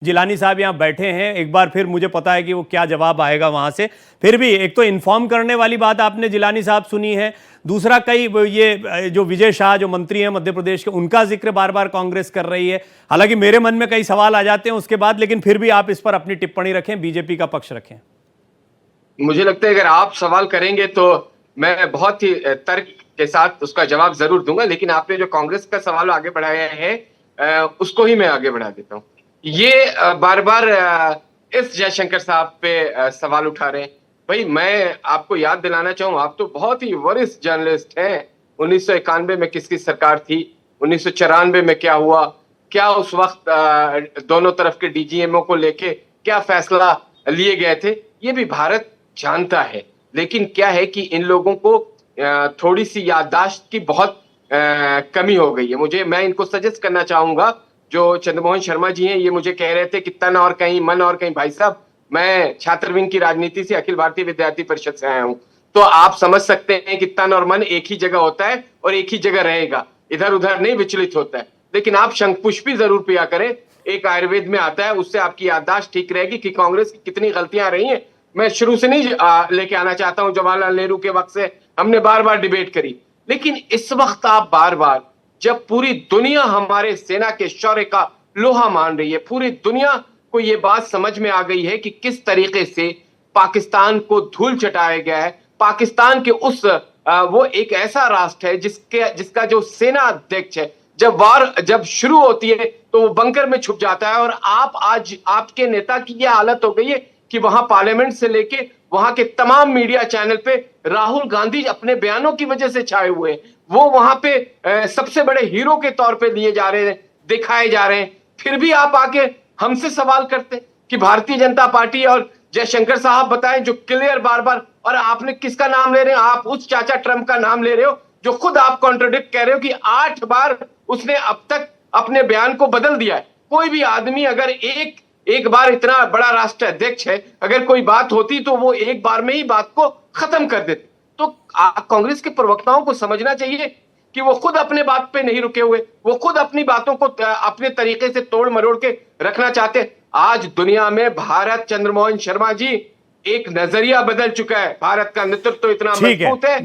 जिलानी साहब यहाँ बैठे हैं, एक बार फिर मुझे पता है कि वो क्या जवाब आएगा वहां से। फिर भी एक तो इन्फॉर्म करने वाली बात आपने जिलानी साहब सुनी है, दूसरा कई ये जो विजय शाह जो मंत्री हैं मध्य प्रदेश के, उनका जिक्र बार बार कांग्रेस कर रही है। हालांकि मेरे मन में कई सवाल आ जाते हैं उसके बाद, लेकिन फिर भी आप इस पर अपनी टिप्पणी रखें, बीजेपी का पक्ष रखें। मुझे लगता है अगर आप सवाल करेंगे तो मैं बहुत ही तर्क के साथ उसका जवाब जरूर दूंगा, लेकिन आपने जो कांग्रेस का सवाल आगे बढ़ाया है उसको ही मैं आगे बढ़ा देता हूं। ये बार बार एस जयशंकर साहब पे सवाल उठा रहे हैं। भाई मैं आपको याद दिलाना चाहूं, आप तो बहुत ही वरिष्ठ जर्नलिस्ट हैं। 1991 में किसकी सरकार थी, 1994 में क्या हुआ, क्या उस वक्त दोनों तरफ के डीजीएमओ को लेके क्या फैसला लिए गए थे, ये भी भारत जानता है। लेकिन क्या है कि इन लोगों को थोड़ी सी याददाश्त की बहुत कमी हो गई है। मैं इनको सजेस्ट करना चाहूंगा, जो चंद्रमोहन शर्मा जी हैं, ये मुझे कह रहे थे कि तन और कहीं मन और कहीं। भाई साहब, मैं छात्र विंग की राजनीति से अखिल भारतीय विद्यार्थी परिषद से आया हूं, तो आप समझ सकते हैं कि तन और मन एक ही जगह होता है और एक ही जगह रहेगा, इधर उधर नहीं विचलित होता है। लेकिन आप शंखपुष्पी जरूर पिया करें, एक आयुर्वेद में आता है, उससे आपकी याददाश्त ठीक रहेगी कि कांग्रेस की कितनी गलतियां रही हैं। मैं शुरू से नहीं लेके आना चाहता हूं, जवाहरलाल नेहरू के वक्त से हमने बार बार डिबेट करी, लेकिन इस वक्त आप बार बार, जब पूरी दुनिया हमारे सेना के शौर्य का लोहा मान रही है, पूरी दुनिया को यह बात समझ में आ गई है कि किस तरीके से पाकिस्तान को धूल चटाया गया है। पाकिस्तान के वो एक ऐसा राष्ट्र है जिसका जो सेना अध्यक्ष है, जब शुरू होती है तो वो बंकर में छुप जाता है। और आज आपके नेता की यह हालत हो गई है कि वहां पार्लियामेंट से लेके वहां के तमाम मीडिया चैनल पे राहुल गांधी अपने बयानों की वजह से छाए हुए हैं। वो वहां पे सबसे बड़े हीरो के तौर पे लिए जा रहे हैं, दिखाए जा रहे हैं। फिर भी आप आके हमसे सवाल करते हैं कि भारतीय जनता पार्टी और जयशंकर साहब बताएं, जो क्लियर बार बार। और आपने किसका नाम ले रहे हैं? आप उस चाचा ट्रंप का नाम ले रहे हो जो खुद आप कॉन्ट्रोडिक्ट कह रहे हो कि 8 बार उसने अब तक अपने बयान को बदल दिया है। कोई भी आदमी अगर एक बार, इतना बड़ा राष्ट्र अध्यक्ष है, अगर कोई बात होती तो वो एक बार में ही बात को खत्म कर देते। तो कांग्रेस के प्रवक्ताओं को समझना चाहिए कि वो खुद अपने बात पे नहीं रुके हुए, वो खुद अपनी बातों को अपने तरीके से तोड़ मरोड़ के रखना चाहते। आज दुनिया में भारत, चंद्रमोहन शर्मा जी, एक नजरिया बदल चुका है। भारत का नेतृत्व इतना मजबूत है